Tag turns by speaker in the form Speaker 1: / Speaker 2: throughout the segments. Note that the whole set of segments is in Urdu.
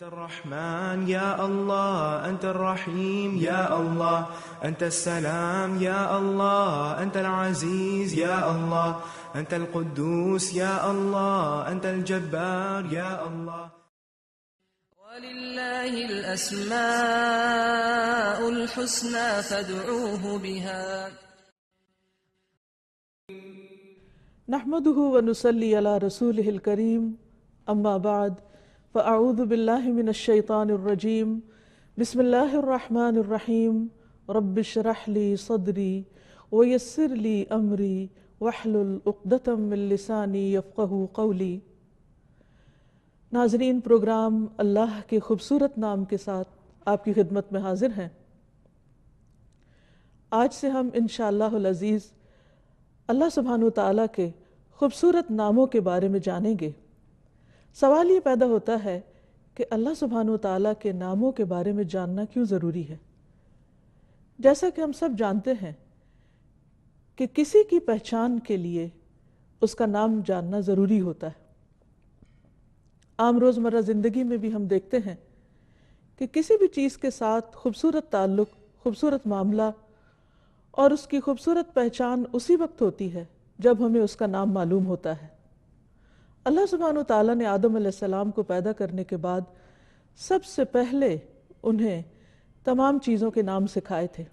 Speaker 1: أنت الرحمن يا الله، أنت الرحيم يا الله، أنت السلام يا الله، أنت العزيز يا الله، أنت القدوس يا الله، أنت الجبار يا الله.
Speaker 2: ولله الأسماء الحسنى فادعوه بها.
Speaker 3: نحمده ونصلي على رسوله الكريم، أما بعد، فأعوذ بالله من الشيطان الرجيم. بسم الله الرحمن الرحيم. رب اشرح لي صدري ويسر لي أمري واحلل عقدة من لساني يفقهوا قولي. ناظرین، پروگرام اللہ کے خوبصورت نام کے ساتھ آپ کی خدمت میں حاضر ہیں۔ آج سے ہم انشاءاللہ العزیز اللہ سبحانہ وتعالیٰ کے خوبصورت ناموں کے بارے میں جانیں گے۔ سوال یہ پیدا ہوتا ہے کہ اللہ سبحانہ وتعالیٰ کے ناموں کے بارے میں جاننا کیوں ضروری ہے؟ جیسا کہ ہم سب جانتے ہیں کہ کسی کی پہچان کے لیے اس کا نام جاننا ضروری ہوتا ہے۔ عام روزمرہ زندگی میں بھی ہم دیکھتے ہیں کہ کسی بھی چیز کے ساتھ خوبصورت تعلق، خوبصورت معاملہ اور اس کی خوبصورت پہچان اسی وقت ہوتی ہے جب ہمیں اس کا نام معلوم ہوتا ہے۔ اللہ سبحانہ وتعالیٰ نے آدم علیہ السلام کو پیدا کرنے کے بعد سب سے پہلے انہیں تمام چیزوں کے نام سکھائے تھے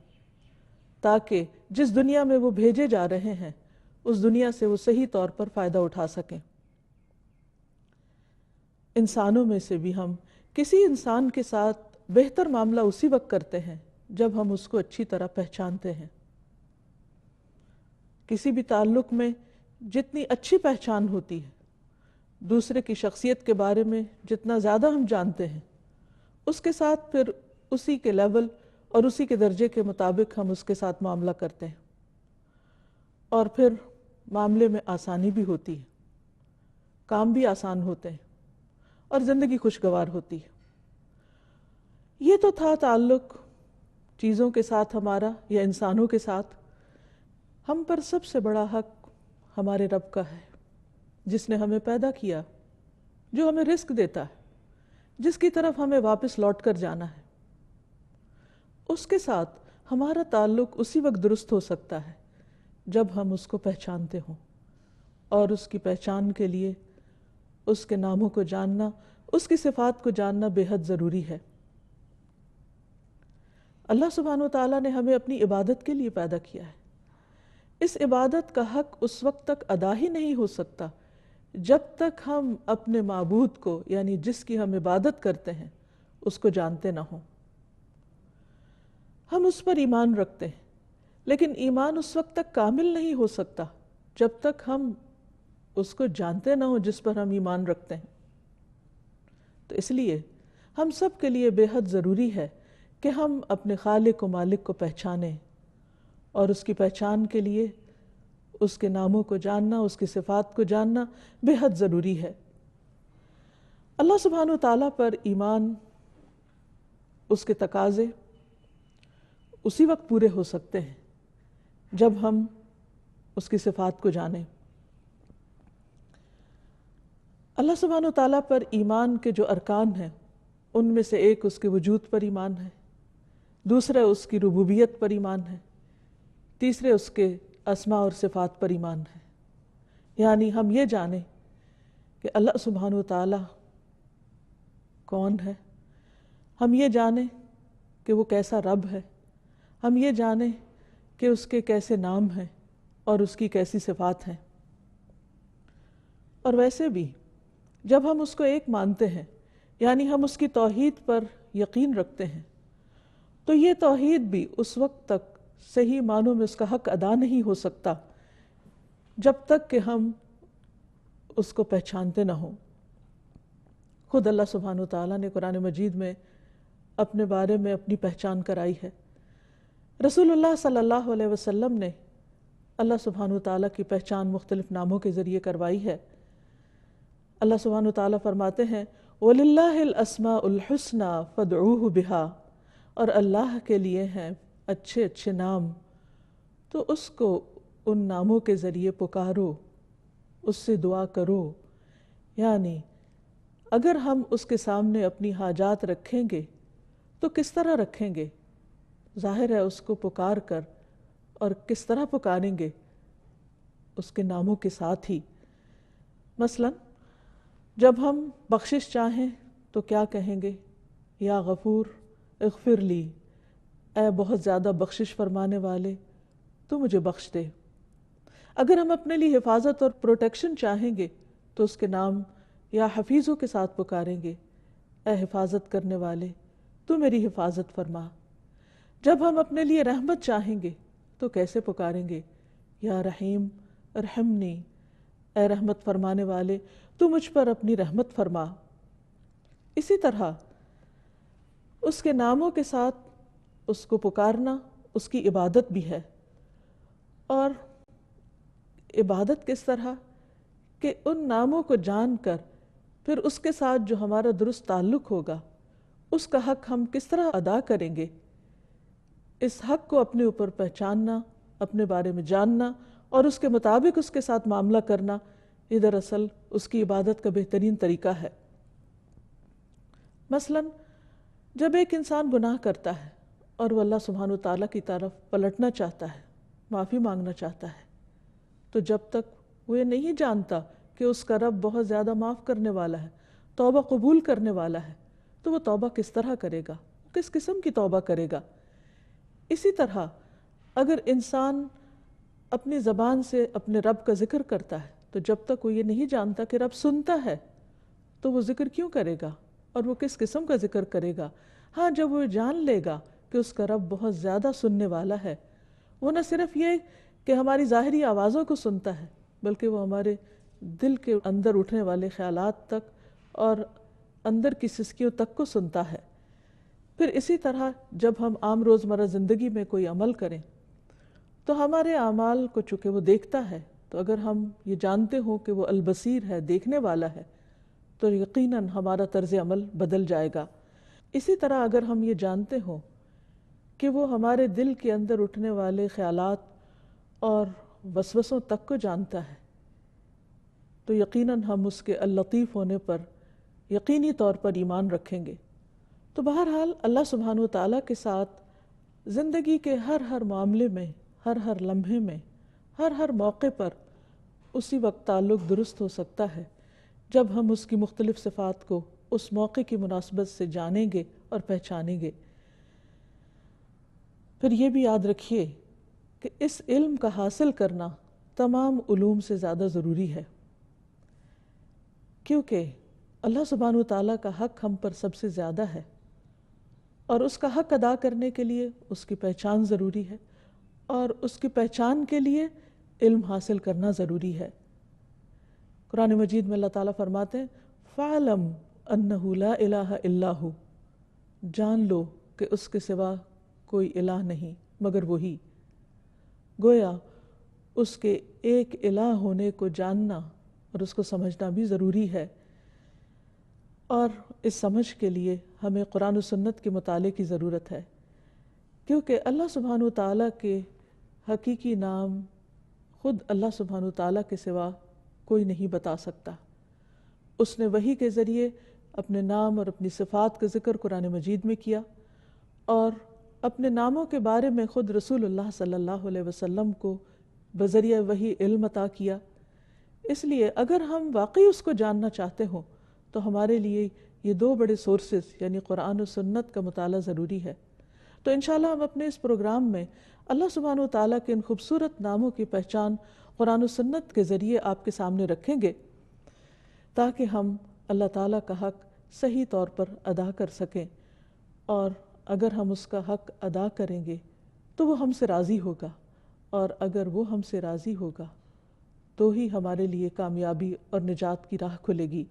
Speaker 3: تاکہ جس دنیا میں وہ بھیجے جا رہے ہیں اس دنیا سے وہ صحیح طور پر فائدہ اٹھا سکیں۔ انسانوں میں سے بھی ہم کسی انسان کے ساتھ بہتر معاملہ اسی وقت کرتے ہیں جب ہم اس کو اچھی طرح پہچانتے ہیں۔ کسی بھی تعلق میں جتنی اچھی پہچان ہوتی ہے، دوسرے کی شخصیت کے بارے میں جتنا زیادہ ہم جانتے ہیں، اس کے ساتھ پھر اسی کے لیول اور اسی کے درجے کے مطابق ہم اس کے ساتھ معاملہ کرتے ہیں، اور پھر معاملے میں آسانی بھی ہوتی ہے، کام بھی آسان ہوتے ہیں اور زندگی خوشگوار ہوتی ہے۔ یہ تو تھا تعلق چیزوں کے ساتھ ہمارا یا انسانوں کے ساتھ۔ ہم پر سب سے بڑا حق ہمارے رب کا ہے، جس نے ہمیں پیدا کیا، جو ہمیں رزق دیتا ہے، جس کی طرف ہمیں واپس لوٹ کر جانا ہے۔ اس کے ساتھ ہمارا تعلق اسی وقت درست ہو سکتا ہے جب ہم اس کو پہچانتے ہوں، اور اس کی پہچان کے لیے اس کے ناموں کو جاننا، اس کی صفات کو جاننا بے حد ضروری ہے۔ اللہ سبحانہ وتعالیٰ نے ہمیں اپنی عبادت کے لیے پیدا کیا ہے۔ اس عبادت کا حق اس وقت تک ادا ہی نہیں ہو سکتا جب تک ہم اپنے معبود کو، یعنی جس کی ہم عبادت کرتے ہیں، اس کو جانتے نہ ہوں۔ ہم اس پر ایمان رکھتے ہیں، لیکن ایمان اس وقت تک کامل نہیں ہو سکتا جب تک ہم اس کو جانتے نہ ہوں جس پر ہم ایمان رکھتے ہیں۔ تو اس لیے ہم سب کے لیے بے حد ضروری ہے کہ ہم اپنے خالق و مالک کو پہچانیں، اور اس کی پہچان کے لیے اس کے ناموں کو جاننا، اس کی صفات کو جاننا بے حد ضروری ہے۔ اللہ سبحانہ وتعالیٰ پر ایمان، اس کے تقاضے اسی وقت پورے ہو سکتے ہیں جب ہم اس کی صفات کو جانیں۔ اللہ سبحانہ وتعالیٰ پر ایمان کے جو ارکان ہیں، ان میں سے ایک اس کے وجود پر ایمان ہے، دوسرا اس کی ربوبیت پر ایمان ہے، تیسرے اس کے اسماء اور صفات پر ایمان ہے۔ یعنی ہم یہ جانیں کہ اللہ سبحانہ وتعالیٰ کون ہے، ہم یہ جانیں کہ وہ کیسا رب ہے، ہم یہ جانیں کہ اس کے کیسے نام ہیں اور اس کی کیسی صفات ہیں۔ اور ویسے بھی جب ہم اس کو ایک مانتے ہیں، یعنی ہم اس کی توحید پر یقین رکھتے ہیں، تو یہ توحید بھی اس وقت تک صحیح معنوں میں اس کا حق ادا نہیں ہو سکتا جب تک کہ ہم اس کو پہچانتے نہ ہوں۔ خود اللہ سبحانہ وتعالیٰ نے قرآن مجید میں اپنے بارے میں اپنی پہچان کرائی ہے۔ رسول اللہ صلی اللہ علیہ وسلم نے اللہ سبحانہ وتعالیٰ کی پہچان مختلف ناموں کے ذریعے کروائی ہے۔ اللہ سبحانہ وتعالیٰ فرماتے ہیں وَلِلَّهِ الْأَسْمَاءُ الْحُسْنَى فَادْعُوهُ بِهَا، اور اللہ کے لیے ہیں اچھے اچھے نام، تو اس کو ان ناموں کے ذریعے پکارو، اس سے دعا کرو۔ یعنی اگر ہم اس کے سامنے اپنی حاجات رکھیں گے تو کس طرح رکھیں گے؟ ظاہر ہے اس کو پکار کر، اور کس طرح پکاریں گے؟ اس کے ناموں کے ساتھ ہی۔ مثلا جب ہم بخشش چاہیں تو کیا کہیں گے؟ یا غفور اغفر لی، اے بہت زیادہ بخشش فرمانے والے تو مجھے بخش دے۔ اگر ہم اپنے لیے حفاظت اور پروٹیکشن چاہیں گے تو اس کے نام یا حفیظوں کے ساتھ پکاریں گے، اے حفاظت کرنے والے تو میری حفاظت فرما۔ جب ہم اپنے لیے رحمت چاہیں گے تو کیسے پکاریں گے؟ یا رحیم ارحمنی، اے رحمت فرمانے والے تو مجھ پر اپنی رحمت فرما۔ اسی طرح اس کے ناموں کے ساتھ اس کو پکارنا اس کی عبادت بھی ہے۔ اور عبادت کس طرح؟ کہ ان ناموں کو جان کر پھر اس کے ساتھ جو ہمارا درست تعلق ہوگا اس کا حق ہم کس طرح ادا کریں گے، اس حق کو اپنے اوپر پہچاننا، اپنے بارے میں جاننا اور اس کے مطابق اس کے ساتھ معاملہ کرنا، یہ دراصل اس کی عبادت کا بہترین طریقہ ہے۔ مثلا جب ایک انسان گناہ کرتا ہے اور وہ اللہ سبحانہ وتعالیٰ کی طرف پلٹنا چاہتا ہے، معافی مانگنا چاہتا ہے، تو جب تک وہ یہ نہیں جانتا کہ اس کا رب بہت زیادہ معاف کرنے والا ہے، توبہ قبول کرنے والا ہے، تو وہ توبہ کس طرح کرے گا، کس قسم کی توبہ کرے گا؟ اسی طرح اگر انسان اپنی زبان سے اپنے رب کا ذکر کرتا ہے تو جب تک وہ یہ نہیں جانتا کہ رب سنتا ہے تو وہ ذکر کیوں کرے گا اور وہ کس قسم کا ذکر کرے گا؟ ہاں جب وہ جان لے گا کہ اس کا رب بہت زیادہ سننے والا ہے، وہ نہ صرف یہ کہ ہماری ظاہری آوازوں کو سنتا ہے بلکہ وہ ہمارے دل کے اندر اٹھنے والے خیالات تک اور اندر کی سسکیوں تک کو سنتا ہے۔ پھر اسی طرح جب ہم عام روزمرہ زندگی میں کوئی عمل کریں تو ہمارے اعمال کو چونکہ وہ دیکھتا ہے، تو اگر ہم یہ جانتے ہوں کہ وہ البصیر ہے، دیکھنے والا ہے، تو یقیناً ہمارا طرز عمل بدل جائے گا۔ اسی طرح اگر ہم یہ جانتے ہوں کہ وہ ہمارے دل کے اندر اٹھنے والے خیالات اور وسوسوں تک کو جانتا ہے، تو یقیناً ہم اس کے اللطیف ہونے پر یقینی طور پر ایمان رکھیں گے۔ تو بہرحال اللہ سبحانہ وتعالیٰ کے ساتھ زندگی کے ہر معاملے میں، ہر لمحے میں، ہر موقع پر اسی وقت تعلق درست ہو سکتا ہے جب ہم اس کی مختلف صفات کو اس موقع کی مناسبت سے جانیں گے اور پہچانیں گے۔ پھر یہ بھی یاد رکھیے کہ اس علم کا حاصل کرنا تمام علوم سے زیادہ ضروری ہے، کیونکہ اللہ سبحانہ وتعالیٰ کا حق ہم پر سب سے زیادہ ہے، اور اس کا حق ادا کرنے کے لیے اس کی پہچان ضروری ہے، اور اس کی پہچان کے لیے علم حاصل کرنا ضروری ہے۔ قرآن مجید میں اللہ تعالیٰ فرماتے ہیں فَعْلَمْ أَنَّهُ لَا إِلَهَ إِلَّا هُوَ، جان لو کہ اس کے سوا کوئی الہ نہیں مگر وہی۔ گویا اس کے ایک الہ ہونے کو جاننا اور اس کو سمجھنا بھی ضروری ہے، اور اس سمجھ کے لیے ہمیں قرآن و سنت کے مطالعے کی ضرورت ہے، کیونکہ اللہ سبحانہ وتعالیٰ کے حقیقی نام خود اللہ سبحانہ وتعالیٰ کے سوا کوئی نہیں بتا سکتا۔ اس نے وحی کے ذریعے اپنے نام اور اپنی صفات کا ذکر قرآن مجید میں کیا، اور اپنے ناموں کے بارے میں خود رسول اللہ صلی اللہ علیہ وسلم کو بذریعہ وحی علم عطا کیا۔ اس لیے اگر ہم واقعی اس کو جاننا چاہتے ہوں تو ہمارے لیے یہ دو بڑے سورسز یعنی قرآن و سنت کا مطالعہ ضروری ہے۔ تو انشاءاللہ ہم اپنے اس پروگرام میں اللہ سبحانہ وتعالیٰ کے ان خوبصورت ناموں کی پہچان قرآن و سنت کے ذریعے آپ کے سامنے رکھیں گے، تاکہ ہم اللہ تعالیٰ کا حق صحیح طور پر ادا کر سکیں، اور اگر ہم اس کا حق ادا کریں گے تو وہ ہم سے راضی ہوگا، اور اگر وہ ہم سے راضی ہوگا تو ہی ہمارے لیے کامیابی اور نجات کی راہ کھلے گی۔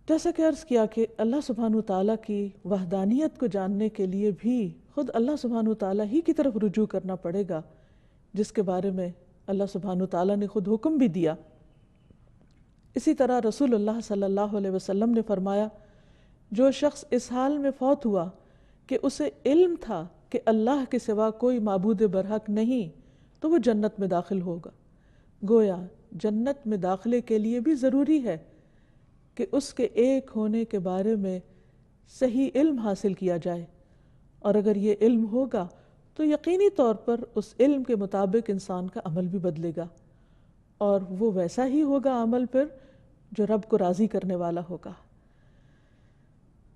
Speaker 3: جیسا کہ عرض کیا کہ اللہ سبحانہ وتعالیٰ کی وحدانیت کو جاننے کے لیے بھی خود اللہ سبحانہ وتعالیٰ ہی کی طرف رجوع کرنا پڑے گا، جس کے بارے میں اللہ سبحانہ وتعالیٰ نے خود حکم بھی دیا۔ اسی طرح رسول اللہ صلی اللہ علیہ وسلم نے فرمایا جو شخص اس حال میں فوت ہوا کہ اسے علم تھا کہ اللہ کے سوا کوئی معبود برحق نہیں تو وہ جنت میں داخل ہوگا۔ گویا جنت میں داخلے کے لیے بھی ضروری ہے کہ اس کے ایک ہونے کے بارے میں صحیح علم حاصل کیا جائے، اور اگر یہ علم ہوگا تو یقینی طور پر اس علم کے مطابق انسان کا عمل بھی بدلے گا، اور وہ ویسا ہی ہوگا عمل پھر جو رب کو راضی کرنے والا ہوگا۔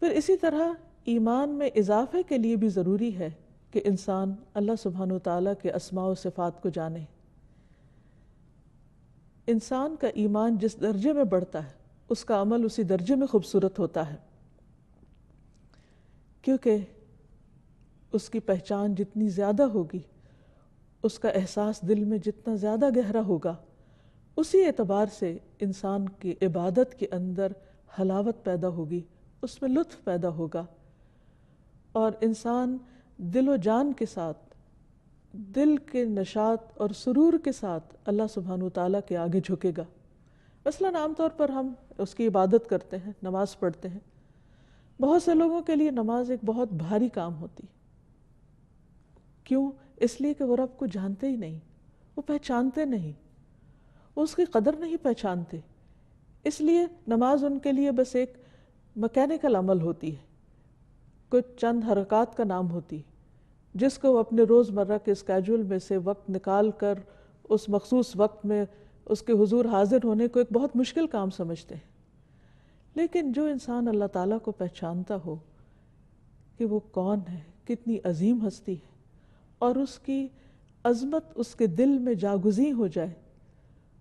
Speaker 3: پھر اسی طرح ایمان میں اضافے کے لیے بھی ضروری ہے کہ انسان اللہ سبحانہ وتعالیٰ کے اسماء و صفات کو جانے۔ انسان کا ایمان جس درجے میں بڑھتا ہے اس کا عمل اسی درجے میں خوبصورت ہوتا ہے، کیونکہ اس کی پہچان جتنی زیادہ ہوگی، اس کا احساس دل میں جتنا زیادہ گہرا ہوگا، اسی اعتبار سے انسان کی عبادت کے اندر حلاوت پیدا ہوگی، اس میں لطف پیدا ہوگا، اور انسان دل و جان کے ساتھ، دل کے نشاط اور سرور کے ساتھ اللہ سبحانہ وتعالیٰ کے آگے جھکے گا۔ مثلاً عام طور پر ہم اس کی عبادت کرتے ہیں، نماز پڑھتے ہیں، بہت سے لوگوں کے لیے نماز ایک بہت بھاری کام ہوتی۔ کیوں؟ اس لیے کہ وہ رب کو جانتے ہی نہیں، وہ پہچانتے نہیں، وہ اس کی قدر نہیں پہچانتے، اس لیے نماز ان کے لیے بس ایک مکینیکل عمل ہوتی ہے، کچھ چند حرکات کا نام ہوتی، جس کو وہ اپنے روز مرہ کے اسکیجول میں سے وقت نکال کر اس مخصوص وقت میں اس کے حضور حاضر ہونے کو ایک بہت مشکل کام سمجھتے ہیں۔ لیکن جو انسان اللہ تعالیٰ کو پہچانتا ہو کہ وہ کون ہے، کتنی عظیم ہستی ہے، اور اس کی عظمت اس کے دل میں جاگزیں ہو جائے،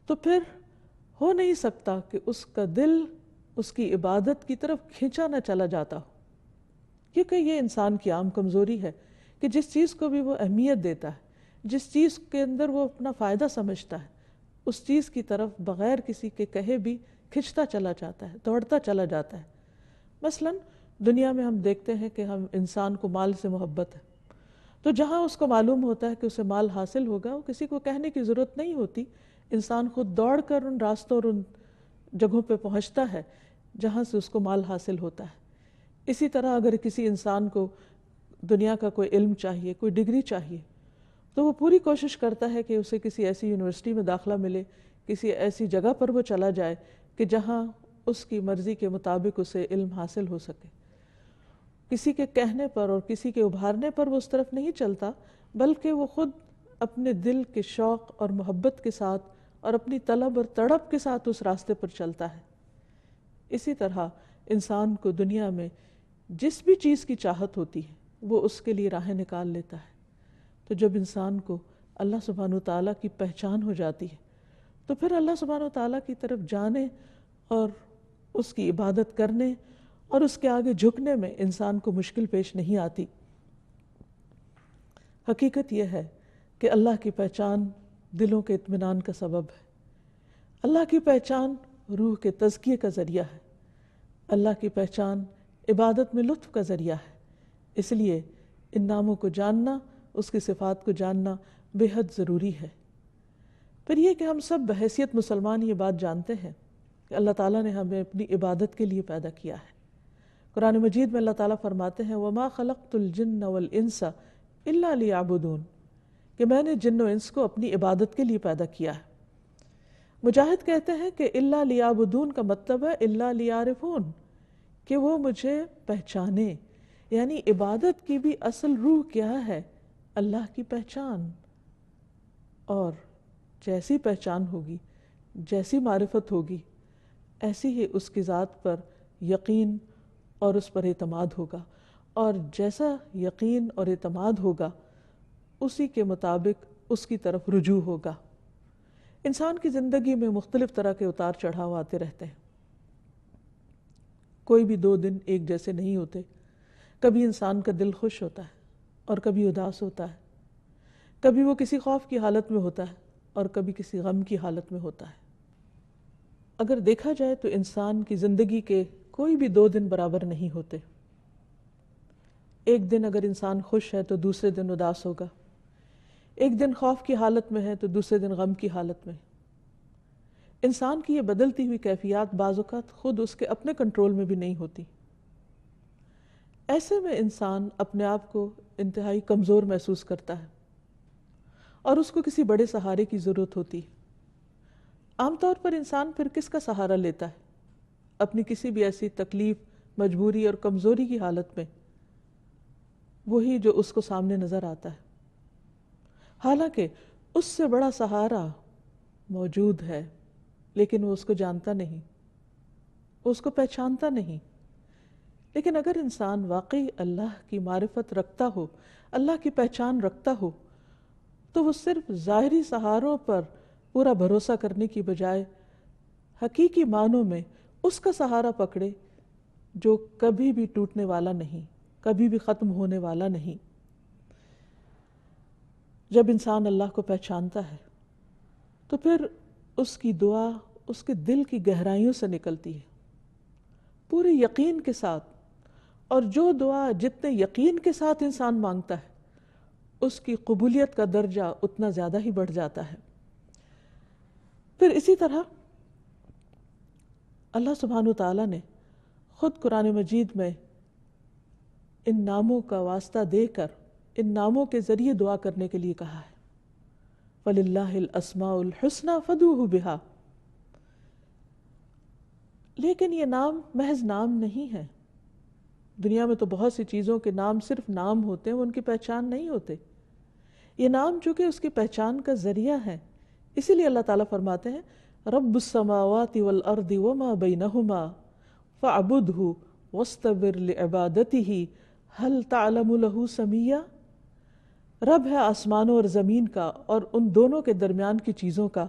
Speaker 3: تو پھر ہو نہیں سکتا کہ اس کا دل اس کی عبادت کی طرف کھینچا نہ چلا جاتا ہو، کیونکہ یہ انسان کی عام کمزوری ہے کہ جس چیز کو بھی وہ اہمیت دیتا ہے، جس چیز کے اندر وہ اپنا فائدہ سمجھتا ہے، اس چیز کی طرف بغیر کسی کے کہے بھی کھنچتا چلا جاتا ہے، دوڑتا چلا جاتا ہے۔ مثلاً دنیا میں ہم دیکھتے ہیں کہ ہم انسان کو مال سے محبت ہے، تو جہاں اس کو معلوم ہوتا ہے کہ اسے مال حاصل ہوگا، وہ کسی کو کہنے کی ضرورت نہیں ہوتی، انسان خود دوڑ کر ان راستوں اور ان جگہوں پہ پہنچتا ہے جہاں سے اس کو مال حاصل ہوتا ہے۔ اسی طرح اگر کسی انسان کو دنیا کا کوئی علم چاہیے، کوئی ڈگری چاہیے، تو وہ پوری کوشش کرتا ہے کہ اسے کسی ایسی یونیورسٹی میں داخلہ ملے، کسی ایسی جگہ پر وہ چلا جائے کہ جہاں اس کی مرضی کے مطابق اسے علم حاصل ہو سکے۔ کسی کے کہنے پر اور کسی کے ابھارنے پر وہ اس طرف نہیں چلتا، بلکہ وہ خود اپنے دل کے شوق اور محبت کے ساتھ اور اپنی طلب اور تڑپ کے ساتھ اس راستے پر چلتا ہے۔ اسی طرح انسان کو دنیا میں جس بھی چیز کی چاہت ہوتی ہے وہ اس کے لیے راہیں نکال لیتا ہے۔ تو جب انسان کو اللہ سبحانہ وتعالیٰ کی پہچان ہو جاتی ہے تو پھر اللہ سبحانہ وتعالیٰ کی طرف جانے اور اس کی عبادت کرنے اور اس کے آگے جھکنے میں انسان کو مشکل پیش نہیں آتی۔ حقیقت یہ ہے کہ اللہ کی پہچان دلوں کے اطمینان کا سبب ہے، اللہ کی پہچان روح کے تزکیے کا ذریعہ ہے، اللہ کی پہچان عبادت میں لطف کا ذریعہ ہے۔ اس لیے ان ناموں کو جاننا، اس کی صفات کو جاننا بے حد ضروری ہے۔ پھر یہ کہ ہم سب بحیثیت مسلمان یہ بات جانتے ہیں کہ اللہ تعالیٰ نے ہمیں اپنی عبادت کے لیے پیدا کیا ہے۔ قرآن مجید میں اللہ تعالیٰ فرماتے ہیں وَمَا خَلَقْتُ الْجِنَّ وَالْإِنسَ إِلَّا لِيَعْبُدُونَ، کہ میں نے جن و انس کو اپنی عبادت کے لیے پیدا کیا ہے۔ مجاہد کہتے ہیں کہ إِلَّا لِيَعْبُدُونَ کا مطلب ہے إِلَّا لِيَعْرِفُونَ، کہ وہ مجھے پہچانے، یعنی عبادت کی بھی اصل روح کیا ہے؟ اللہ کی پہچان، اور جیسی پہچان ہوگی، جیسی معرفت ہوگی، ایسی ہی اس کی ذات پر یقین اور اس پر اعتماد ہوگا، اور جیسا یقین اور اعتماد ہوگا اسی کے مطابق اس کی طرف رجوع ہوگا۔ انسان کی زندگی میں مختلف طرح کے اتار چڑھاؤ آتے رہتے ہیں، کوئی بھی 2 دن ایک جیسے نہیں ہوتے۔ کبھی انسان کا دل خوش ہوتا ہے اور کبھی اداس ہوتا ہے، کبھی وہ کسی خوف کی حالت میں ہوتا ہے اور کبھی کسی غم کی حالت میں ہوتا ہے۔ اگر دیکھا جائے تو انسان کی زندگی کے کوئی بھی 2 دن برابر نہیں ہوتے۔ ایک دن اگر انسان خوش ہے تو دوسرے دن اداس ہوگا، ایک دن خوف کی حالت میں ہے تو دوسرے دن غم کی حالت میں۔ انسان کی یہ بدلتی ہوئی کیفیات بعض اوقات خود اس کے اپنے کنٹرول میں بھی نہیں ہوتی۔ ایسے میں انسان اپنے آپ کو انتہائی کمزور محسوس کرتا ہے اور اس کو کسی بڑے سہارے کی ضرورت ہوتی ہے۔ عام طور پر انسان پھر کس کا سہارا لیتا ہے؟ اپنی کسی بھی ایسی تکلیف، مجبوری اور کمزوری کی حالت میں، وہی جو اس کو سامنے نظر آتا ہے، حالانکہ اس سے بڑا سہارا موجود ہے، لیکن وہ اس کو جانتا نہیں، وہ اس کو پہچانتا نہیں۔ لیکن اگر انسان واقعی اللہ کی معرفت رکھتا ہو، اللہ کی پہچان رکھتا ہو، تو وہ صرف ظاہری سہاروں پر پورا بھروسہ کرنے کی بجائے حقیقی معنوں میں اس کا سہارا پکڑے جو کبھی بھی ٹوٹنے والا نہیں، کبھی بھی ختم ہونے والا نہیں۔ جب انسان اللہ کو پہچانتا ہے تو پھر اس کی دعا اس کے دل کی گہرائیوں سے نکلتی ہے، پورے یقین کے ساتھ، اور جو دعا جتنے یقین کے ساتھ انسان مانگتا ہے اس کی قبولیت کا درجہ اتنا زیادہ ہی بڑھ جاتا ہے۔ پھر اسی طرح اللہ سبحانہ وتعالیٰ نے خود قرآن مجید میں ان ناموں کا واسطہ دے کر ان ناموں کے ذریعے دعا کرنے کے لیے کہا ہے، وَلِلَّهِ الْأَسْمَاءُ الْحُسْنَى فَادْعُوهُ بِهَا۔ لیکن یہ نام محض نام نہیں ہے۔ دنیا میں تو بہت سی چیزوں کے نام صرف نام ہوتے ہیں، وہ ان کی پہچان نہیں ہوتے۔ یہ نام چونکہ اس کی پہچان کا ذریعہ ہے، اسی لیے اللہ تعالیٰ فرماتے ہیں رب السماوات والارض وما بینہما فاعبدہ واستبر لعبادتہ هل تعلم له سمیہ۔ رب ہے آسمانوں اور زمین کا اور ان دونوں کے درمیان کی چیزوں کا،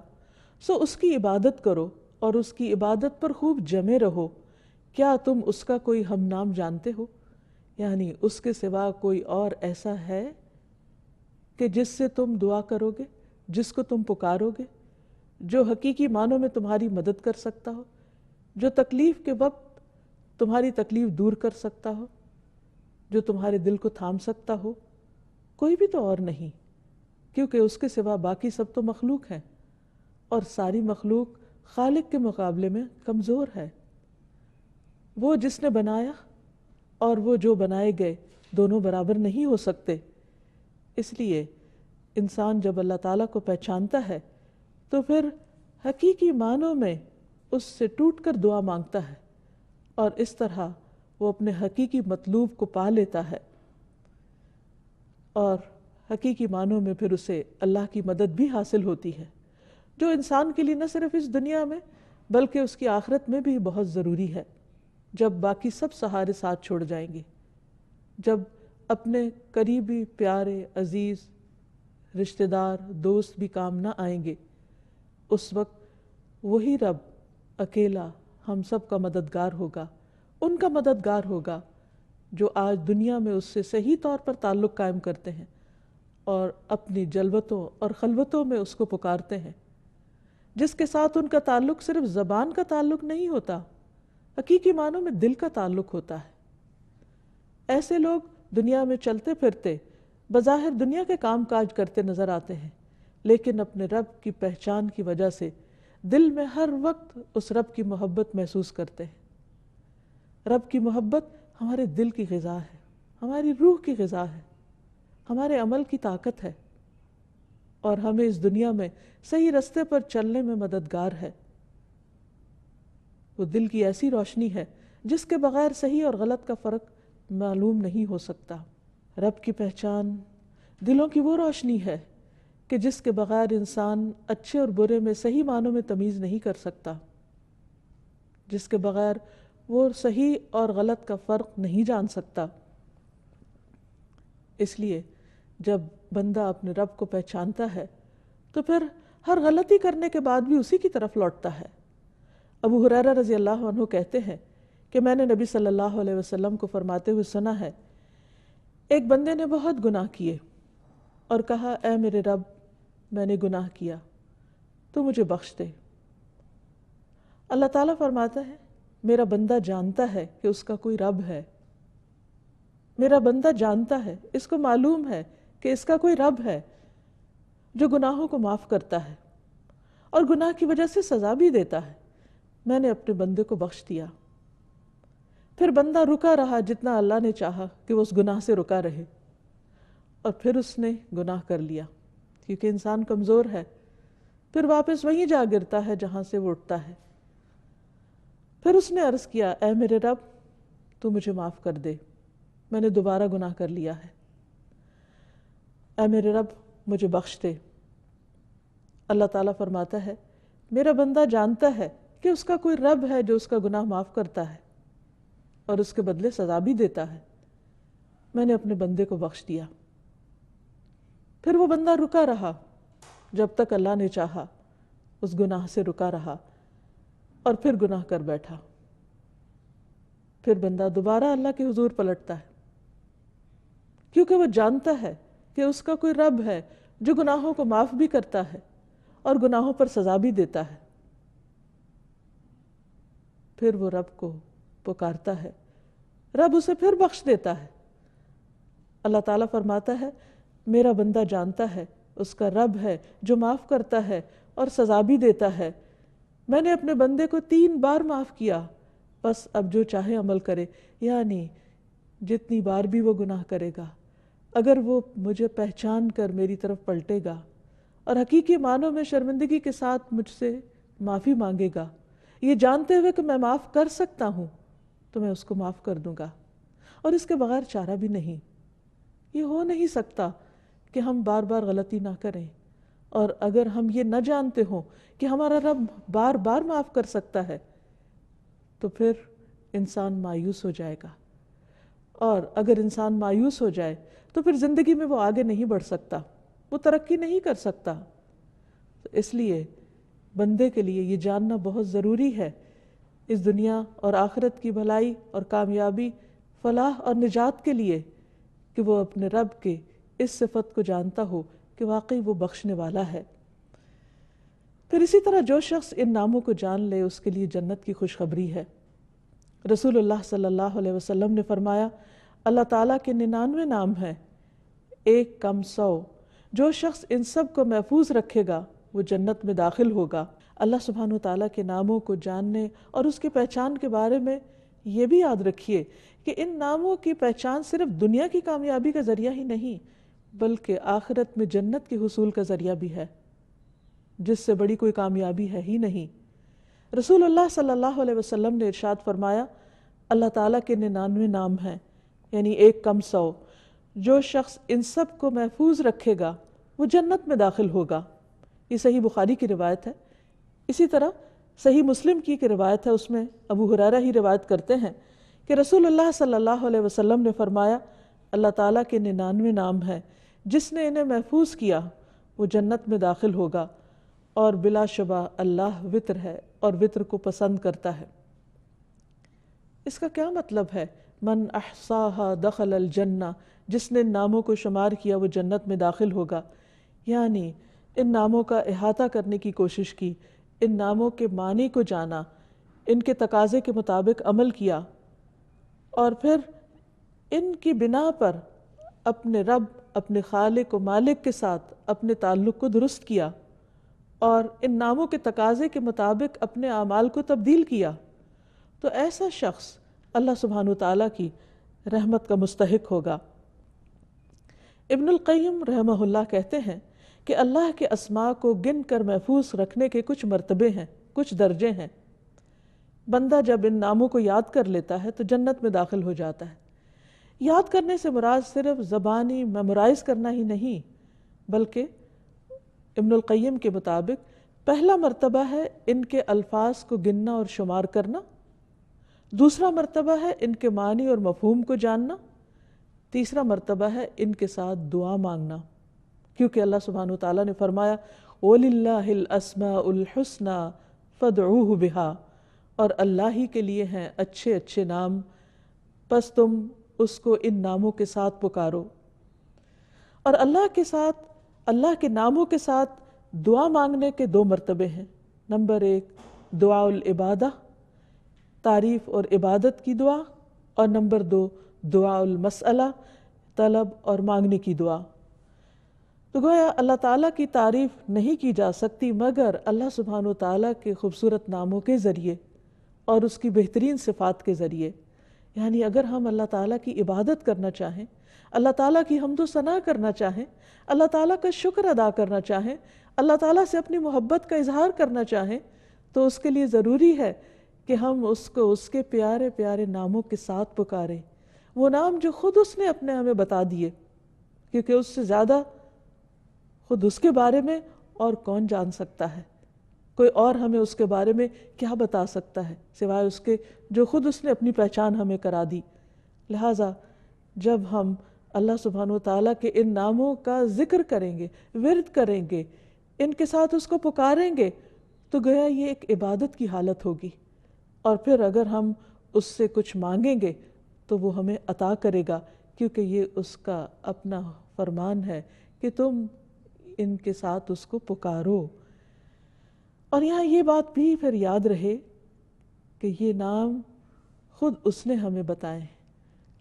Speaker 3: سو اس کی عبادت کرو اور اس کی عبادت پر خوب جمے رہو، کیا تم اس کا کوئی ہم نام جانتے ہو؟ یعنی اس کے سوا کوئی اور ایسا ہے کہ جس سے تم دعا کرو گے، جس کو تم پکارو گے، جو حقیقی معنوں میں تمہاری مدد کر سکتا ہو، جو تکلیف کے وقت تمہاری تکلیف دور کر سکتا ہو، جو تمہارے دل کو تھام سکتا ہو؟ کوئی بھی تو اور نہیں، کیونکہ اس کے سوا باقی سب تو مخلوق ہیں، اور ساری مخلوق خالق کے مقابلے میں کمزور ہے۔ وہ جس نے بنایا اور وہ جو بنائے گئے دونوں برابر نہیں ہو سکتے۔ اس لیے انسان جب اللہ تعالیٰ کو پہچانتا ہے تو پھر حقیقی معنوں میں اس سے ٹوٹ کر دعا مانگتا ہے، اور اس طرح وہ اپنے حقیقی مطلوب کو پا لیتا ہے، اور حقیقی معنوں میں پھر اسے اللہ کی مدد بھی حاصل ہوتی ہے، جو انسان کے لیے نہ صرف اس دنیا میں بلکہ اس کی آخرت میں بھی بہت ضروری ہے، جب باقی سب سہارے ساتھ چھوڑ جائیں گے، جب اپنے قریبی پیارے عزیز رشتہ دار دوست بھی کام نہ آئیں گے، اس وقت وہی رب اکیلا ہم سب کا مددگار ہوگا، ان کا مددگار ہوگا جو آج دنیا میں اس سے صحیح طور پر تعلق قائم کرتے ہیں اور اپنی جلوتوں اور خلوتوں میں اس کو پکارتے ہیں، جس کے ساتھ ان کا تعلق صرف زبان کا تعلق نہیں ہوتا، حقیقی معنوں میں دل کا تعلق ہوتا ہے۔ ایسے لوگ دنیا میں چلتے پھرتے بظاہر دنیا کے کام کاج کرتے نظر آتے ہیں، لیکن اپنے رب کی پہچان کی وجہ سے دل میں ہر وقت اس رب کی محبت محسوس کرتے ہیں۔ رب کی محبت ہمارے دل کی غذا ہے، ہماری روح کی غذا ہے، ہمارے عمل کی طاقت ہے، اور ہمیں اس دنیا میں صحیح رستے پر چلنے میں مددگار ہے۔ وہ دل کی ایسی روشنی ہے جس کے بغیر صحیح اور غلط کا فرق معلوم نہیں ہو سکتا۔ رب کی پہچان دلوں کی وہ روشنی ہے کہ جس کے بغیر انسان اچھے اور برے میں صحیح معنوں میں تمیز نہیں کر سکتا، جس کے بغیر وہ صحیح اور غلط کا فرق نہیں جان سکتا۔ اس لیے جب بندہ اپنے رب کو پہچانتا ہے تو پھر ہر غلطی کرنے کے بعد بھی اسی کی طرف لوٹتا ہے۔ ابو ہریرہ رضی اللہ عنہ کہتے ہیں کہ میں نے نبی صلی اللہ علیہ وسلم کو فرماتے ہوئے سنا ہے، ایک بندے نے بہت گناہ کیے اور کہا، اے میرے رب، میں نے گناہ کیا، تو مجھے بخش دے۔ اللہ تعالیٰ فرماتا ہے، میرا بندہ جانتا ہے کہ اس کا کوئی رب ہے، میرا بندہ جانتا ہے، اس کو معلوم ہے کہ اس کا کوئی رب ہے جو گناہوں کو معاف کرتا ہے اور گناہ کی وجہ سے سزا بھی دیتا ہے۔ میں نے اپنے بندے کو بخش دیا۔ پھر بندہ رکا رہا جتنا اللہ نے چاہا کہ وہ اس گناہ سے رکا رہے، اور پھر اس نے گناہ کر لیا، کیونکہ انسان کمزور ہے، پھر واپس وہیں جا گرتا ہے جہاں سے وہ اٹھتا ہے۔ پھر اس نے عرض کیا اے میرے رب تو مجھے معاف کر دے، میں نے دوبارہ گناہ کر لیا ہے، اے میرے رب مجھے بخش دے۔ اللہ تعالیٰ فرماتا ہے میرا بندہ جانتا ہے کہ اس کا کوئی رب ہے جو اس کا گناہ معاف کرتا ہے اور اس کے بدلے سزا بھی دیتا ہے، میں نے اپنے بندے کو بخش دیا۔ پھر وہ بندہ رکا رہا جب تک اللہ نے چاہا، اس گناہ سے رکا رہا اور پھر گناہ کر بیٹھا۔ پھر بندہ دوبارہ اللہ کے حضور پلٹتا ہے کیونکہ وہ جانتا ہے کہ اس کا کوئی رب ہے جو گناہوں کو معاف بھی کرتا ہے اور گناہوں پر سزا بھی دیتا ہے۔ پھر وہ رب کو پکارتا ہے، رب اسے پھر بخش دیتا ہے۔ اللہ تعالیٰ فرماتا ہے میرا بندہ جانتا ہے اس کا رب ہے جو معاف کرتا ہے اور سزا بھی دیتا ہے، میں نے اپنے بندے کو 3 بار معاف کیا، بس اب جو چاہے عمل کرے، یعنی جتنی بار بھی وہ گناہ کرے گا، اگر وہ مجھے پہچان کر میری طرف پلٹے گا اور حقیقی معنوں میں شرمندگی کے ساتھ مجھ سے معافی مانگے گا، یہ جانتے ہوئے کہ میں معاف کر سکتا ہوں، تو میں اس کو معاف کر دوں گا، اور اس کے بغیر چارہ بھی نہیں۔ یہ ہو نہیں سکتا کہ ہم بار بار غلطی نہ کریں، اور اگر ہم یہ نہ جانتے ہوں کہ ہمارا رب بار بار معاف کر سکتا ہے تو پھر انسان مایوس ہو جائے گا، اور اگر انسان مایوس ہو جائے تو پھر زندگی میں وہ آگے نہیں بڑھ سکتا، وہ ترقی نہیں کر سکتا۔ تو اس لیے بندے کے لیے یہ جاننا بہت ضروری ہے، اس دنیا اور آخرت کی بھلائی اور کامیابی، فلاح اور نجات کے لیے، کہ وہ اپنے رب کے اس صفت کو جانتا ہو کہ واقعی وہ بخشنے والا ہے۔ پھر اسی طرح جو شخص ان ناموں کو جان لے اس کے لیے جنت کی خوشخبری ہے۔ رسول اللہ صلی اللہ علیہ وسلم نے فرمایا اللہ تعالیٰ کے 99 نام ہیں، 1 کم 100، جو شخص ان سب کو محفوظ رکھے گا وہ جنت میں داخل ہوگا۔ اللہ سبحانہ وتعالیٰ کے ناموں کو جاننے اور اس کی پہچان کے بارے میں یہ بھی یاد رکھیے کہ ان ناموں کی پہچان صرف دنیا کی کامیابی کا ذریعہ ہی نہیں بلکہ آخرت میں جنت کے حصول کا ذریعہ بھی ہے، جس سے بڑی کوئی کامیابی ہے ہی نہیں۔ رسول اللہ صلی اللہ علیہ وسلم نے ارشاد فرمایا اللہ تعالیٰ کے 99 نام ہیں، یعنی 1 کم 100، جو شخص ان سب کو محفوظ رکھے گا وہ جنت میں داخل ہوگا۔ یہ صحیح بخاری کی روایت ہے۔ اسی طرح صحیح مسلم کی روایت ہے، اس میں ابو ہریرہ ہی روایت کرتے ہیں کہ رسول اللہ صلی اللہ علیہ وسلم نے فرمایا اللہ تعالیٰ کے 99 نام ہیں، جس نے انہیں محفوظ کیا وہ جنت میں داخل ہوگا، اور بلا شبہ اللہ وتر ہے اور وتر کو پسند کرتا ہے۔ اس کا کیا مطلب ہے؟ من احصاها دخل الجنہ، جس نے ان ناموں کو شمار کیا وہ جنت میں داخل ہوگا، یعنی ان ناموں کا احاطہ کرنے کی کوشش کی، ان ناموں کے معنی کو جانا، ان کے تقاضے کے مطابق عمل کیا، اور پھر ان کی بنا پر اپنے رب، اپنے خالق و مالک کے ساتھ اپنے تعلق کو درست کیا، اور ان ناموں کے تقاضے کے مطابق اپنے اعمال کو تبدیل کیا، تو ایسا شخص اللہ سبحانہ وتعالیٰ کی رحمت کا مستحق ہوگا۔ ابن القیم رحمہ اللہ کہتے ہیں کہ اللہ کے اسماء کو گن کر محفوظ رکھنے کے کچھ مرتبے ہیں، کچھ درجے ہیں۔ بندہ جب ان ناموں کو یاد کر لیتا ہے تو جنت میں داخل ہو جاتا ہے۔ یاد کرنے سے مراد صرف زبانی میمورائز کرنا ہی نہیں، بلکہ ابن القیم کے مطابق پہلا مرتبہ ہے ان کے الفاظ کو گننا اور شمار کرنا، دوسرا مرتبہ ہے ان کے معنی اور مفہوم کو جاننا، تیسرا مرتبہ ہے ان کے ساتھ دعا مانگنا، کیونکہ اللہ سبحانہ وتعالیٰ نے فرمایا وَلِلَّهِ الْأَسْمَاءُ الْحُسْنَى فَادْعُوهُ بِهَا، اور اللہ ہی کے لیے ہیں اچھے اچھے نام، پس تم اس کو ان ناموں کے ساتھ پکارو۔ اور اللہ کے ساتھ، اللہ کے ناموں کے ساتھ دعا مانگنے کے 2 مرتبے ہیں۔ نمبر 1 دعاء العبادہ، تعریف اور عبادت کی دعا، اور نمبر 2 دعاء المسئلہ، طلب اور مانگنے کی دعا۔ تو گویا اللہ تعالیٰ کی تعریف نہیں کی جا سکتی مگر اللہ سبحانہ وتعالیٰ کے خوبصورت ناموں کے ذریعے اور اس کی بہترین صفات کے ذریعے۔ یعنی اگر ہم اللہ تعالیٰ کی عبادت کرنا چاہیں، اللہ تعالیٰ کی حمد و ثنا کرنا چاہیں، اللہ تعالیٰ کا شکر ادا کرنا چاہیں، اللہ تعالیٰ سے اپنی محبت کا اظہار کرنا چاہیں، تو اس کے لیے ضروری ہے کہ ہم اس کو اس کے پیارے پیارے ناموں کے ساتھ پکاریں، وہ نام جو خود اس نے اپنے ہمیں بتا دیے، کیونکہ اس سے زیادہ خود اس کے بارے میں اور کون جان سکتا ہے، کوئی اور ہمیں اس کے بارے میں کیا بتا سکتا ہے سوائے اس کے جو خود اس نے اپنی پہچان ہمیں کرا دی۔ لہٰذا جب ہم اللہ سبحانہ وتعالیٰ کے ان ناموں کا ذکر کریں گے، ورد کریں گے، ان کے ساتھ اس کو پکاریں گے، تو گویا یہ ایک عبادت کی حالت ہوگی، اور پھر اگر ہم اس سے کچھ مانگیں گے تو وہ ہمیں عطا کرے گا، کیونکہ یہ اس کا اپنا فرمان ہے کہ تم ان کے ساتھ اس کو پکارو۔ اور یہاں یہ بات بھی پھر یاد رہے کہ یہ نام خود اس نے ہمیں بتائے،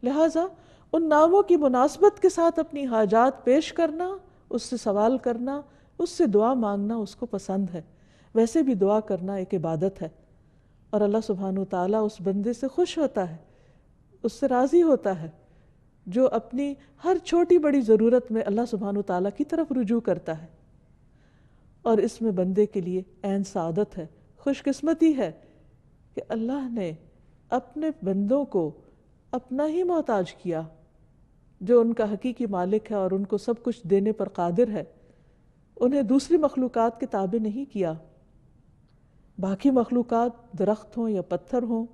Speaker 3: لہٰذا ان ناموں کی مناسبت کے ساتھ اپنی حاجات پیش کرنا، اس سے سوال کرنا، اس سے دعا مانگنا اس کو پسند ہے۔ ویسے بھی دعا کرنا ایک عبادت ہے، اور اللہ سبحانہ وتعالیٰ اس بندے سے خوش ہوتا ہے، اس سے راضی ہوتا ہے جو اپنی ہر چھوٹی بڑی ضرورت میں اللہ سبحانہ وتعالیٰ کی طرف رجوع کرتا ہے۔ اور اس میں بندے کے لیے عین سعادت ہے، خوش قسمتی ہے کہ اللہ نے اپنے بندوں کو اپنا ہی محتاج کیا، جو ان کا حقیقی مالک ہے اور ان کو سب کچھ دینے پر قادر ہے، انہیں دوسری مخلوقات کے تابع نہیں کیا۔ باقی مخلوقات درخت ہوں یا پتھر ہوں،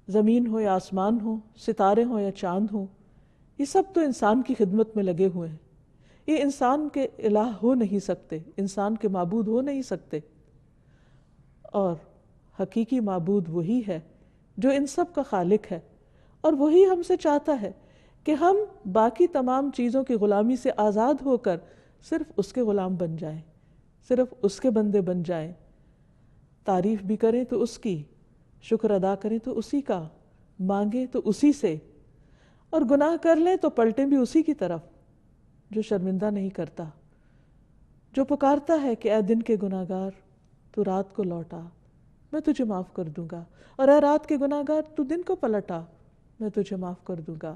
Speaker 3: زمین ہو یا آسمان ہو، ستارے ہوں یا چاند ہوں، یہ سب تو انسان کی خدمت میں لگے ہوئے ہیں۔ یہ انسان کے الہ ہو نہیں سکتے، انسان کے معبود ہو نہیں سکتے، اور حقیقی معبود وہی ہے جو ان سب کا خالق ہے، اور وہی ہم سے چاہتا ہے کہ ہم باقی تمام چیزوں کی غلامی سے آزاد ہو کر صرف اس کے غلام بن جائیں، صرف اس کے بندے بن جائیں، تعریف بھی کریں تو اس کی، شکر ادا کریں تو اسی کا، مانگیں تو اسی سے، اور گناہ کر لیں تو پلٹیں بھی اسی کی طرف جو شرمندہ نہیں کرتا، جو پکارتا ہے کہ اے دن کے گناہ گار تو رات کو لوٹا، میں تجھے معاف کر دوں گا، اور اے رات کے گناہ گار تو دن کو پلٹا، میں تجھے معاف کر دوں گا۔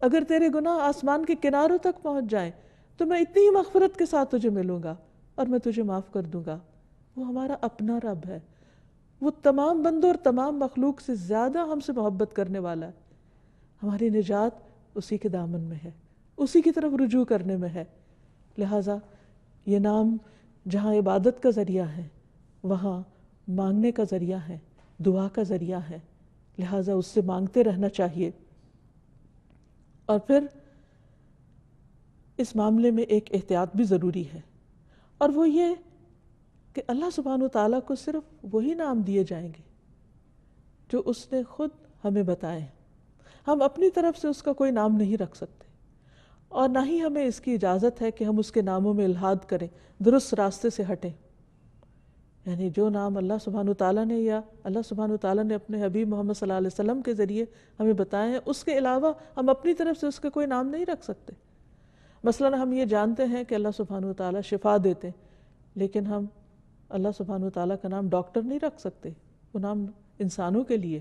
Speaker 3: اگر تیرے گناہ آسمان کے کناروں تک پہنچ جائیں تو میں اتنی ہی مغفرت کے ساتھ تجھے ملوں گا اور میں تجھے معاف کر دوں گا۔ وہ ہمارا اپنا رب ہے، وہ تمام بندوں اور تمام مخلوق سے زیادہ ہم سے محبت کرنے والا ہے۔ ہماری نجات اسی کے دامن میں ہے، اسی کی طرف رجوع کرنے میں ہے۔ لہٰذا یہ نام جہاں عبادت کا ذریعہ ہے، وہاں مانگنے کا ذریعہ ہے، دعا کا ذریعہ ہے، لہٰذا اس سے مانگتے رہنا چاہیے۔ اور پھر اس معاملے میں ایک احتیاط بھی ضروری ہے، اور وہ یہ کہ اللہ سبحانہ وتعالیٰ کو صرف وہی نام دیے جائیں گے جو اس نے خود ہمیں بتائے۔ ہم اپنی طرف سے اس کا کوئی نام نہیں رکھ سکتے، اور نہ ہی ہمیں اس کی اجازت ہے کہ ہم اس کے ناموں میں الحاد کریں، درست راستے سے ہٹیں۔ یعنی جو نام اللہ سبحانہ وتعالیٰ نے یا اللہ سبحانہ وتعالیٰ نے اپنے حبیب محمد صلی اللہ علیہ وسلم کے ذریعے ہمیں بتائے ہیں، اس کے علاوہ ہم اپنی طرف سے اس کا کوئی نام نہیں رکھ سکتے۔ مثلا ہم یہ جانتے ہیں کہ اللہ سبحانہ وتعالیٰ شفا دیتے ہیں، لیکن ہم اللہ سبحانہ وتعالیٰ کا نام ڈاکٹر نہیں رکھ سکتے، وہ نام انسانوں کے لیے۔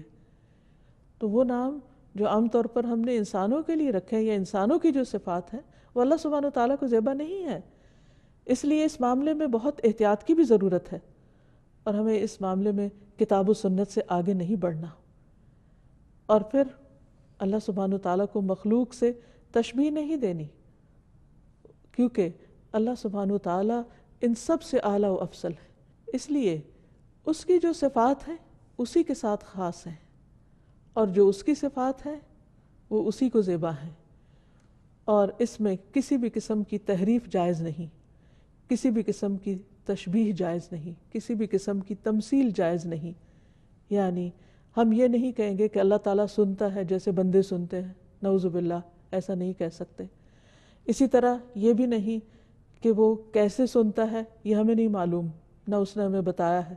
Speaker 3: تو وہ نام جو عام طور پر ہم نے انسانوں کے لیے رکھے ہیں یا انسانوں کی جو صفات ہیں، وہ اللہ سبحانہ وتعالیٰ کو زیبا نہیں ہے۔ اس لیے اس معاملے میں بہت احتیاط کی بھی ضرورت ہے، اور ہمیں اس معاملے میں کتاب و سنت سے آگے نہیں بڑھنا۔ اور پھر اللہ سبحانہ وتعالیٰ کو مخلوق سے تشبیہ نہیں دینی، کیونکہ اللہ سبحانہ وتعالیٰ ان سب سے اعلیٰ و افضل ہے، اس لیے اس کی جو صفات ہیں اسی کے ساتھ خاص ہیں، اور جو اس کی صفات ہیں وہ اسی کو زیبا ہیں، اور اس میں کسی بھی قسم کی تحریف جائز نہیں، کسی بھی قسم کی تشبیہ جائز نہیں، کسی بھی قسم کی تمثیل جائز نہیں۔ یعنی ہم یہ نہیں کہیں گے کہ اللہ تعالیٰ سنتا ہے جیسے بندے سنتے ہیں، نعوذ باللہ، ایسا نہیں کہہ سکتے۔ اسی طرح یہ بھی نہیں کہ وہ کیسے سنتا ہے یہ ہمیں نہیں معلوم، نہ اس نے ہمیں بتایا ہے۔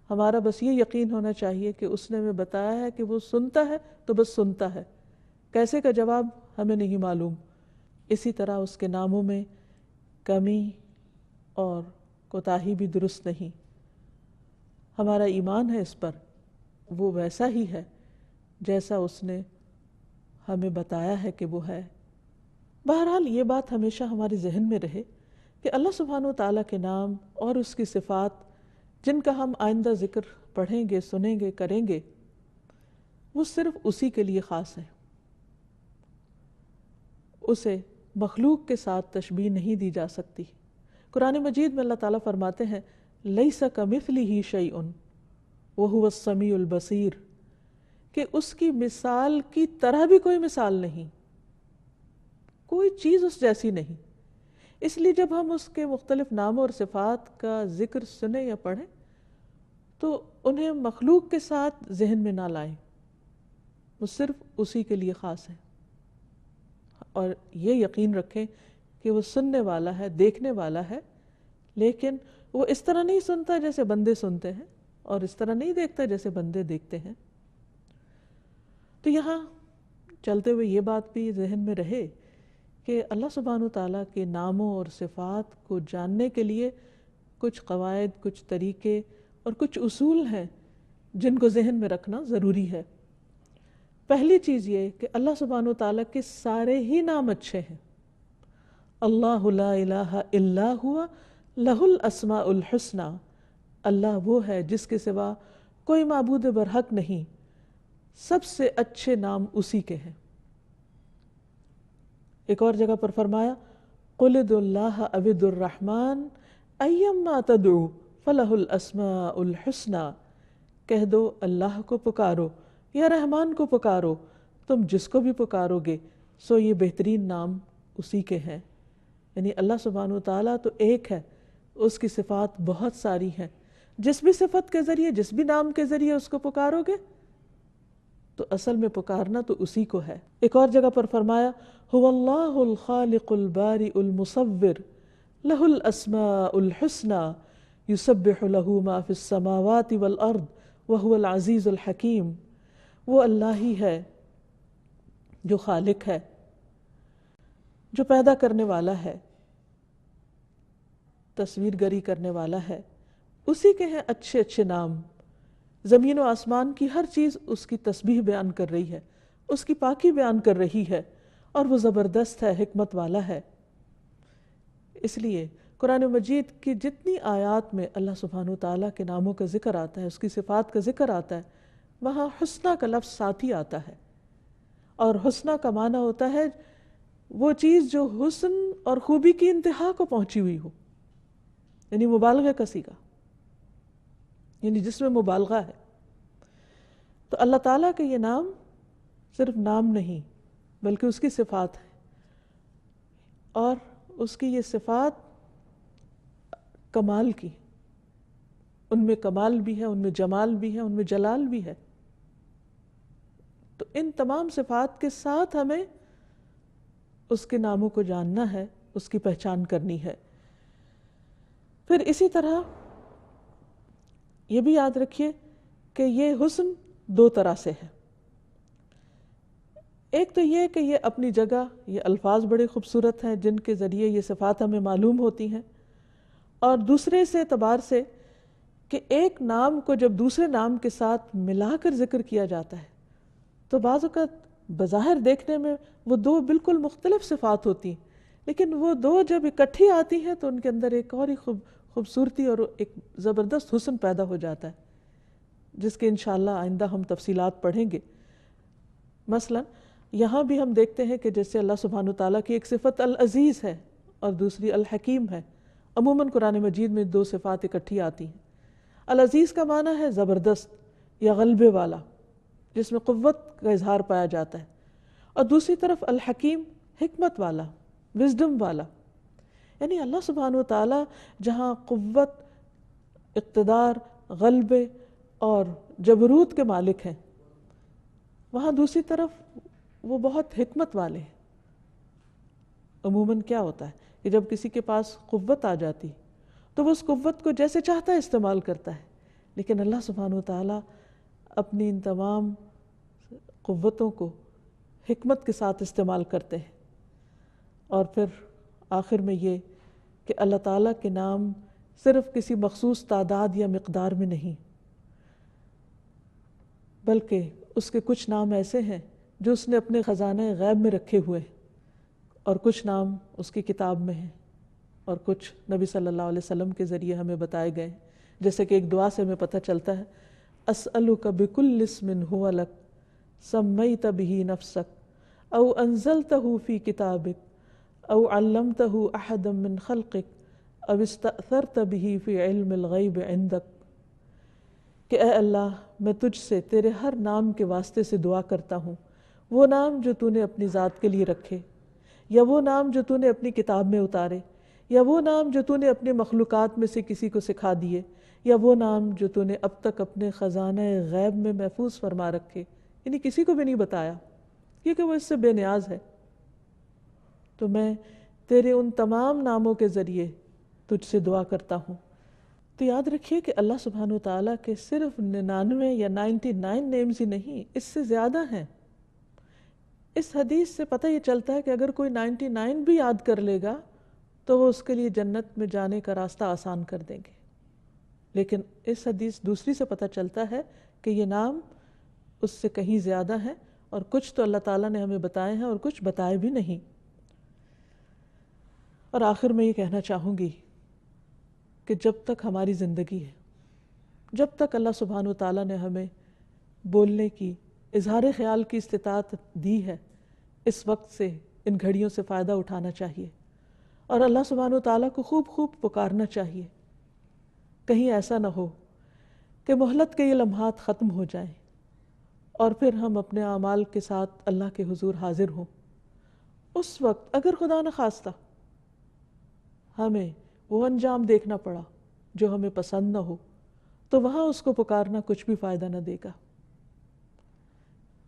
Speaker 3: ہمارا بس یہ یقین ہونا چاہیے کہ اس نے ہمیں بتایا ہے کہ وہ سنتا ہے تو بس سنتا ہے، کیسے کا جواب ہمیں نہیں معلوم۔ اسی طرح اس کے ناموں میں کمی اور کوتاہی بھی درست نہیں۔ ہمارا ایمان ہے اس پر، وہ ویسا ہی ہے جیسا اس نے ہمیں بتایا ہے کہ وہ ہے۔ بہرحال یہ بات ہمیشہ ہمارے ذہن میں رہے کہ اللہ سبحانہ و تعالیٰ کے نام اور اس کی صفات، جن کا ہم آئندہ ذکر پڑھیں گے، سنیں گے، کریں گے، وہ صرف اسی کے لیے خاص ہے. اسے مخلوق کے ساتھ تشبیہ نہیں دی جا سکتی. قرآن مجید میں اللہ تعالیٰ فرماتے ہیں لیس کمثلہ شیء وہو السمیع البصیر، کہ اس کی مثال کی طرح بھی کوئی مثال نہیں، کوئی چیز اس جیسی نہیں. اس لیے جب ہم اس کے مختلف ناموں اور صفات کا ذکر سنیں یا پڑھیں تو انہیں مخلوق کے ساتھ ذہن میں نہ لائیں، وہ صرف اسی کے لیے خاص ہے. اور یہ یقین رکھیں کہ وہ سننے والا ہے، دیکھنے والا ہے، لیکن وہ اس طرح نہیں سنتا جیسے بندے سنتے ہیں اور اس طرح نہیں دیکھتا جیسے بندے دیکھتے ہیں. تو یہاں چلتے ہوئے یہ بات بھی ذہن میں رہے کہ اللہ سبحانہ وتعالیٰ کے ناموں اور صفات کو جاننے کے لیے کچھ قواعد، کچھ طریقے اور کچھ اصول ہیں جن کو ذہن میں رکھنا ضروری ہے. پہلی چیز یہ کہ اللہ سبحانہ وتعالیٰ کے سارے ہی نام اچھے ہیں. اللہ لا الہ الا ہوا لہ الاسماء الحسنی، اللہ وہ ہے جس کے سوا کوئی معبود برحق نہیں، سب سے اچھے نام اسی کے ہیں. ایک اور جگہ پر فرمایا قل ادعوا اللہ او ادعوا الرحمن ایما تدعوا فلہ الاسماء الحسنی، کہہ دو اللہ کو پکارو یا رحمان کو پکارو، تم جس کو بھی پکارو گے سو یہ بہترین نام اسی کے ہیں. یعنی اللہ سبحانہ وتعالیٰ تو ایک ہے، اس کی صفات بہت ساری ہیں، جس بھی صفت کے ذریعے، جس بھی نام کے ذریعے اس کو پکارو گے تو اصل میں پکارنا تو اسی کو ہے. ایک اور جگہ پر فرمایا هو اللہ الخالق البارئ المصور لہ الاسماء الحسنی یسبح لہ ما فی السماوات والارض وہو العزیز الحکیم. وہ اللہ ہی ہے جو خالق ہے، جو پیدا کرنے والا ہے، تصویر گری کرنے والا ہے، اسی کے ہیں اچھے اچھے نام. زمین و آسمان کی ہر چیز اس کی تسبیح بیان کر رہی ہے، اس کی پاکی بیان کر رہی ہے، اور وہ زبردست ہے، حکمت والا ہے. اس لیے قرآن مجید کی جتنی آیات میں اللہ سبحانہ وتعالیٰ کے ناموں کا ذکر آتا ہے، اس کی صفات کا ذکر آتا ہے، وہاں حسنہ کا لفظ ساتھ ہی آتا ہے. اور حسنہ کا معنی ہوتا ہے وہ چیز جو حسن اور خوبی کی انتہا کو پہنچی ہوئی ہو، یعنی مبالغہ کا صیغہ، یعنی جس میں مبالغہ ہے. تو اللہ تعالیٰ کے یہ نام صرف نام نہیں بلکہ اس کی صفات ہے، اور اس کی یہ صفات کمال کی، ان میں کمال بھی ہے، ان میں جمال بھی ہے، ان میں جلال بھی ہے. تو ان تمام صفات کے ساتھ ہمیں اس کے ناموں کو جاننا ہے، اس کی پہچان کرنی ہے. پھر اسی طرح یہ بھی یاد رکھیے کہ یہ حسن دو طرح سے ہے. ایک تو یہ کہ یہ اپنی جگہ یہ الفاظ بڑے خوبصورت ہیں جن کے ذریعے یہ صفات ہمیں معلوم ہوتی ہیں، اور دوسرے سے اعتبار سے کہ ایک نام کو جب دوسرے نام کے ساتھ ملا کر ذکر کیا جاتا ہے تو بعض اوقات بظاہر دیکھنے میں وہ دو بالکل مختلف صفات ہوتی ہیں، لیکن وہ دو جب اکٹھی آتی ہیں تو ان کے اندر ایک اور ہی خوبصورتی اور ایک زبردست حسن پیدا ہو جاتا ہے، جس کے انشاءاللہ آئندہ ہم تفصیلات پڑھیں گے. مثلا یہاں بھی ہم دیکھتے ہیں کہ جیسے اللہ سبحانہ وتعالیٰ کی ایک صفت العزیز ہے اور دوسری الحکیم ہے. عموماً قرآن مجید میں دو صفات اکٹھی آتی ہیں. العزیز کا معنی ہے زبردست یا غلبے والا، جس میں قوت کا اظہار پایا جاتا ہے، اور دوسری طرف الحکیم حکمت والا، وزڈم والا. یعنی اللہ سبحانہ وتعالیٰ جہاں قوت، اقتدار، غلبے اور جبروت کے مالک ہیں، وہاں دوسری طرف وہ بہت حکمت والے ہیں. عموماً کیا ہوتا ہے کہ جب کسی کے پاس قوت آ جاتی تو وہ اس قوت کو جیسے چاہتا ہے استعمال کرتا ہے، لیکن اللہ سبحانہ وتعالیٰ اپنی ان تمام قوتوں کو حکمت کے ساتھ استعمال کرتے ہیں. اور پھر آخر میں یہ کہ اللہ تعالیٰ کے نام صرف کسی مخصوص تعداد یا مقدار میں نہیں، بلکہ اس کے کچھ نام ایسے ہیں جو اس نے اپنے خزانہ غیب میں رکھے ہوئے ہیں، اور کچھ نام اس کی کتاب میں ہیں، اور کچھ نبی صلی اللہ علیہ وسلم کے ذریعے ہمیں بتائے گئے. جیسے کہ ایک دعا سے ہمیں پتہ چلتا ہے اسألک بکل اسم هو لک سمیت به نفسک او انزلتہ فی کتابک او علمتہ احدا من خلقک او استأثرت به فی علم الغیب عندک، کہ اے اللہ میں تجھ سے تیرے ہر نام کے واسطے سے دعا کرتا ہوں، وہ نام جو تو نے اپنی ذات کے لیے رکھے، یا وہ نام جو تو نے اپنی کتاب میں اتارے، یا وہ نام جو تو نے اپنے مخلوقات میں سے کسی کو سکھا دیے، یا وہ نام جو تو نے اب تک اپنے خزانہ غیب میں محفوظ فرما رکھے، یعنی کسی کو بھی نہیں بتایا کیونکہ وہ اس سے بے نیاز ہے۔ تو میں تیرے ان تمام ناموں کے ذریعے تجھ سے دعا کرتا ہوں۔ تو یاد رکھیے کہ اللہ سبحانہ وتعالیٰ کے صرف 99 یا 99 نیمز ہی نہیں، اس سے زیادہ ہیں۔ اس حدیث سے پتہ یہ چلتا ہے کہ اگر کوئی 99 بھی یاد کر لے گا تو وہ اس کے لیے جنت میں جانے کا راستہ آسان کر دیں گے، لیکن اس حدیث دوسری سے پتہ چلتا ہے کہ یہ نام اس سے کہیں زیادہ ہیں، اور کچھ تو اللہ تعالیٰ نے ہمیں بتائے ہیں اور کچھ بتائے بھی نہیں۔ اور آخر میں یہ کہنا چاہوں گی کہ جب تک ہماری زندگی ہے، جب تک اللہ سبحانہ وتعالیٰ نے ہمیں بولنے کی، اظہار خیال کی استطاعت دی ہے، اس وقت سے ان گھڑیوں سے فائدہ اٹھانا چاہیے اور اللہ سبحانہ وتعالیٰ کو خوب خوب پکارنا چاہیے۔ کہیں ایسا نہ ہو کہ مہلت کے یہ لمحات ختم ہو جائیں اور پھر ہم اپنے اعمال کے ساتھ اللہ کے حضور حاضر ہوں۔ اس وقت اگر خدا نخواستہ ہمیں وہ انجام دیکھنا پڑا جو ہمیں پسند نہ ہو، تو وہاں اس کو پکارنا کچھ بھی فائدہ نہ دے گا۔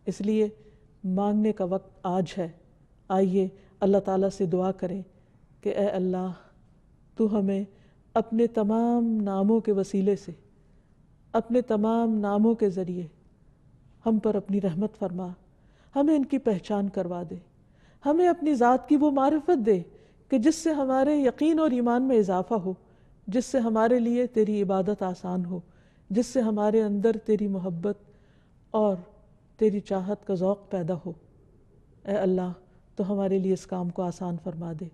Speaker 3: اس لیے مانگنے کا وقت آج ہے۔ آئیے اللہ تعالیٰ سے دعا کریں کہ اے اللہ تو ہمیں اپنے تمام ناموں کے وسیلے سے، اپنے تمام ناموں کے ذریعے ہم پر اپنی رحمت فرما، ہمیں ان کی پہچان کروا دے، ہمیں اپنی ذات کی وہ معرفت دے کہ جس سے ہمارے یقین اور ایمان میں اضافہ ہو، جس سے ہمارے لیے تیری عبادت آسان ہو، جس سے ہمارے اندر تیری محبت اور تیری چاہت کا ذوق پیدا ہو۔ اے اللہ تو ہمارے لیے اس کام کو آسان فرما دے۔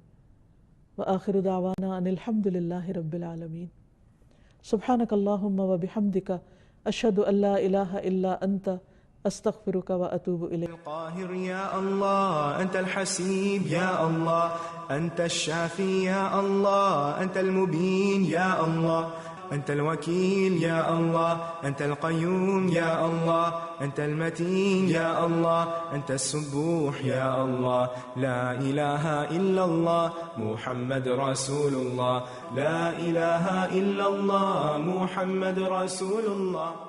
Speaker 3: وآخر دعوانا ان الحمد للہ رب العالمین۔ سبحانک اللہم وبحمدک اشہد ان لا الہ الا انت استغفرک واتوب الیک۔
Speaker 1: القاهر يا الله، أنت الحسيب يا الله، أنت الشافي يا الله، أنت المبين يا الله، أنت الوكيل يا الله، أنت القيوم يا الله، أنت المتين يا الله، أنت السبوح يا الله، لا إله إلا الله محمد رسول الله، لا إله إلا الله محمد رسول الله۔